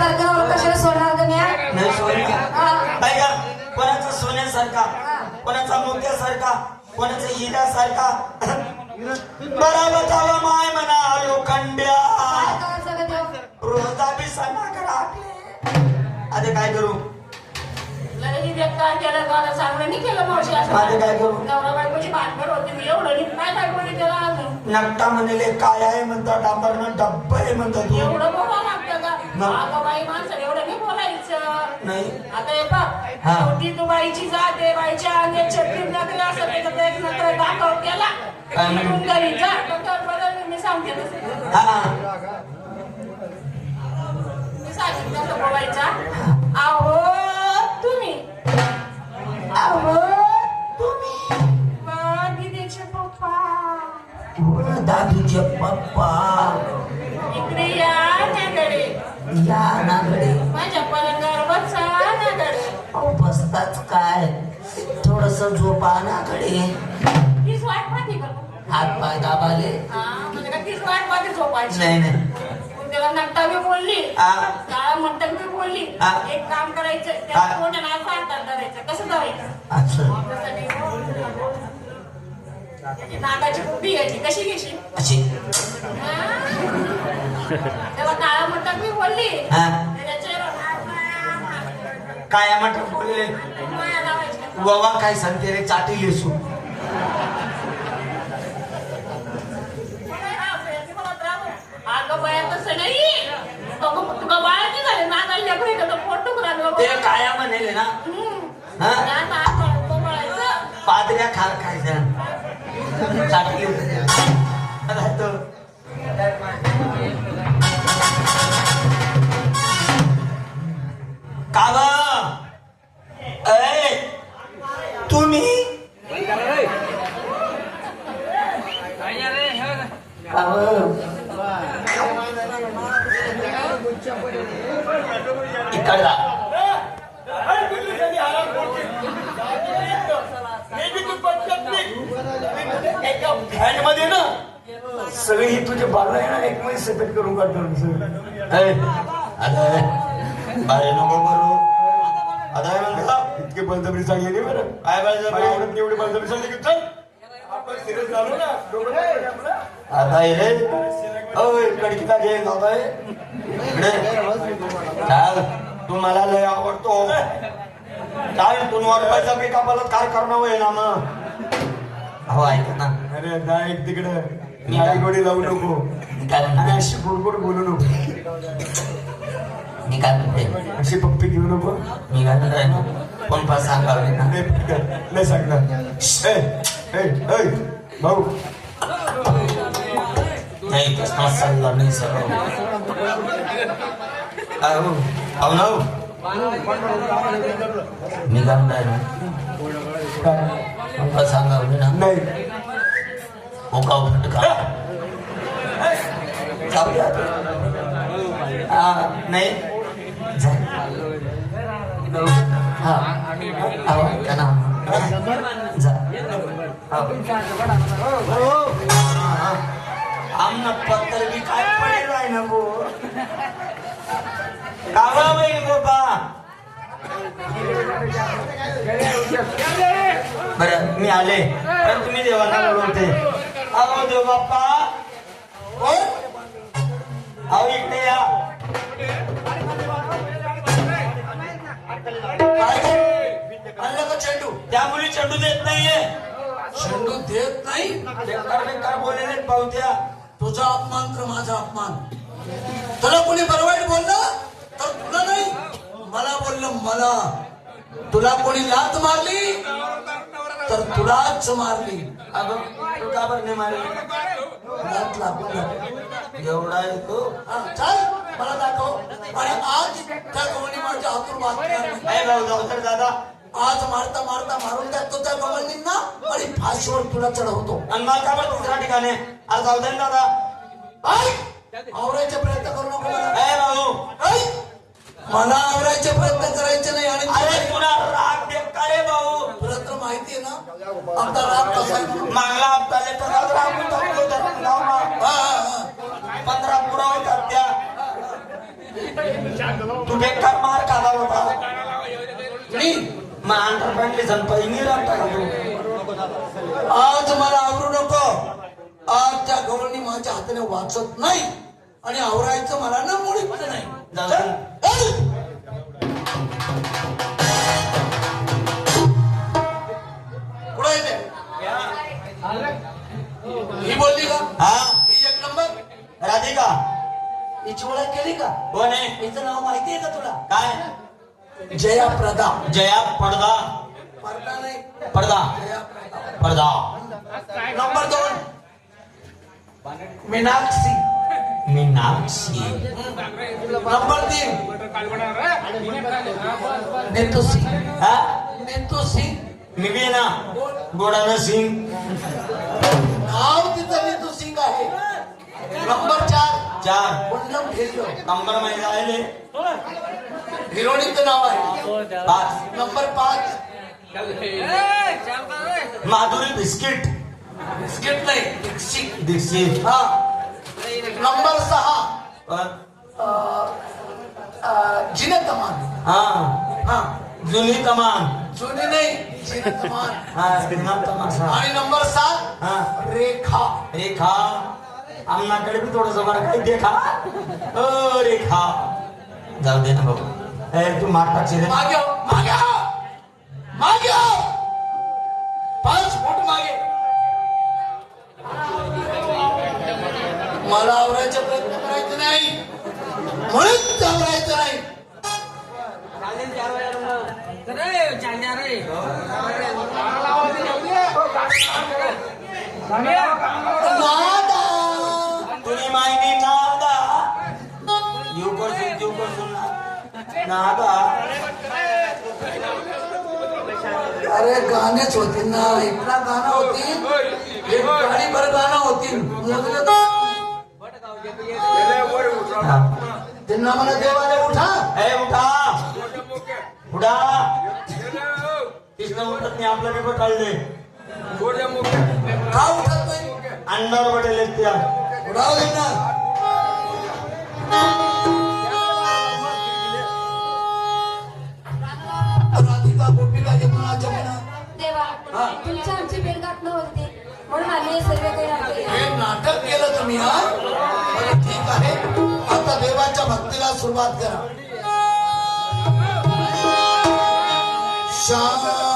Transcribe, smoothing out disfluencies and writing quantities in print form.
सरकारवर कशाला सोडणार का म्या? नाही सोडणार ऐका कोणाचा सोन्यासारखा कोणाचा मोत्यासारखा कोणाचा हिऱ्यासारखा बरा बतावा माय म्हणा लोखंड्या काय करायचं का देव? रोजा बी सणाकडे आता काय करू लई बेकार केलं का चांगलं नाही केलं मावशी असं आता काय करू नवरा बायकोची भांडण होती मी एवढं नाही काय काय कोणी त्याला अजून नकटा म्हणले काय आहे म्हणतात डांबरनं डब्ब आहे म्हणतात तू एवढं बोलावं लागतं ना. का अगं बाई माणसाला एवढं नाही बोलायचं नाही आता हे बघ हा. शेवटी तू बाईची जाते बाईच्या अंगात छत्तीस नकरे असं त्याचा प्रयत्न कर दाखव केला काय म्हणे? इकडून घरी जा डॉक्टर बदल मी सांगते तसं. हा मी सांगितलं तसं बोलायचा अहो तुम्ही अहो तुम्ही दीदीचे पप्पा दादूचे पप्पा इकडे या नाकडे या नागडे माझ्या पलंगावर बसा नाकडे अहो बसताच काय थोडस झोपा नाकडे तीच वाट पाहते का तू? हात पाय दाबाले हा, म्हणजे का तीच वाट पाहते झोपायची नाही नाही मग त्याला नकटा बी बोलली हा. काळा मटण बी बोलली हा. एक काम करायचं हा. त्या कोणाला असं हातात धरायचं कसं धरायचं असं तसं नाही. त्याची नागाची बुद्धी घ्यायची कशी घेशील अशी हा? त्याला काळा मटण बी बोलली हा. त्याच्या चेहऱ्यावर काय म्हटलं बोलले माया लावायची. बाबा काय सांगते रे चाटी लेसू अगं बाया तसं नाही तुला बाळा नाही झाले नागाला लेकरं आहे का? पोट दुखू लागलं ते बघ. काय म्हणेल ना हा? या ना, कोंबडायचं. पादऱ्या खाल खायचं चाटी राहतो कावा ऐ तुम्ही इकडला फॅन मध्ये ना सगळी तुझे बाला आहे ना एक महिने सेपरेट करून काढतो बाळे नको करू आता म्हणता इतके बळजबरी चांगली नाही बरं काय बळजबरी एवढी बळजबरी चालली की चल आपण सिरियस झालो ना आता रे कडकीचा गेम होताय इकडे चाल तू मला लय आवडतो चाल तू नॉर्मलचा पिका मला काय करणं होय ना मग हो ऐक ना अरे जाय तिकडे मी गोडी लावू नको आणि अशी गोड बोलू नको मी काय म्हणते अशी पप्पी घेऊ नको मी काय म्हणते कोण पास सांगावे ना नाही सांगणार भाऊ नाही कसं चालला नाही सगळं अहो ना मी काय म्हणताय ना सांगावे ना नाही ओकाव फटका जाऊया नाही हा का ना जा आमना पत्तर बी काय पडेल आहे ना भो कावा बाई बाबा बरं मी आले पण तुम्ही देवांना बोलवते अहो देव बाप्पा अहो इकडे या आणलं का चेंडू त्या मुली चेंडू देत नाहीये चेंडू देत नाही बेकार बोललेले पाहत्या तुझा अपमान कर माझा अपमान तुला कोणी बरवाईट बोललं तर तुला नाही मला बोललं मला तुला कोणी लात मारली तर तुलाच मारली अगं तू का बरं नाही मारली लात लागून एवढा येतो चल मला दाखव आणि आज त्या गवळणी माझ्या हातून वाचणार भाऊ जाऊ तर दादा आज मारता मारता मारून टाकतो त्या गवळणींना आणि फाशीवर तुला चढवतो आणि मला का बरं दुसऱ्या ठिकाणी आज जाऊ दे ना दादा आवरायचा प्रयत्न करू नको मला भाऊ मला आवरायचे प्रयत्न करायचे नाही आणि अरे तुला राग बेकार आहे भाऊ तुला तर माहिती आहे ना आमचा राग कसा आहे म्हणून. मागला हप्ताले तर रागून टाकलो तर 15 पुरा होतात त्या तू बेकार मार खाला होता मी मग अंडरपॅन्टली जण पहिली राहता का तू आज मला आवरू नको. आज त्या गवळणी माझ्या हाताने वाचत नाही आणि आवरायचं मला ना मुळी पण नाही. जाऊ चल, चल. कुठं येते ही बोलली का? हा ही एक नंबर. राधिका हिची ओळख केली का? कोण आहे हिचं नाव माहिती आहे का तुला? काय जया प्रदा. जया पडदा पर्दा नाही, पडदा जया प्रदा. पडदा नंबर 2 मीनाक्षी. मीनाक्षी नंबर 3 नेतू सिंग. हा नेतू सिंग. मी बी ना गोडानं सिंग नाव तिचं नेतू सिंग आहे. नंबर 4 चार पूनम ढिल्लो. नंबर मध्ये राहिले हिरोईनचं नाव आहे. 5 नंबर 5 माधुरी बिस्किट बिस्किट नाही, दीक्षित. दीक्षित हा. नंबर 6 जिने तमान. हा हा. जुनी कमान जुने नाही, जिने तमान. हा जुना तमाशा आणि नंबर 7 हा रेखा. रेखा आमनाकडे बी थोडस बरं काही देखा ओ रेखा जाऊ दे ना भाऊ ए तू मागटाची रे मागे हो, मागे हो. मागे हो. 5 फूट मागे. मला आवरायचा प्रयत्न करायचा नाही म्हणून आवरायचं नाही. नादा. तुझी माहिती नादा येऊ करसून नादा अरे गाणेच होतील ना. इकडा गाणं होतील, एक गाडीभर गाणं होतील. मोजलं तर त्यांना मला देवाला उठा. ए उठा उठा कृष्ण उठत नाही आपलं बी काढले का उठत नाही? अंडावर पटेल त्या उठाव दे ना. राधिका गोपिका यमुना जमुना. देवा हा. तुमची आमची भेट गाठ नव्हती म्हणून आम्ही हे सर्व काही आणले. हे नाटक केलं तुम्ही. हा बरं, ठीक आहे. आता देवाच्या भक्तीला सुरुवात करा. श्याम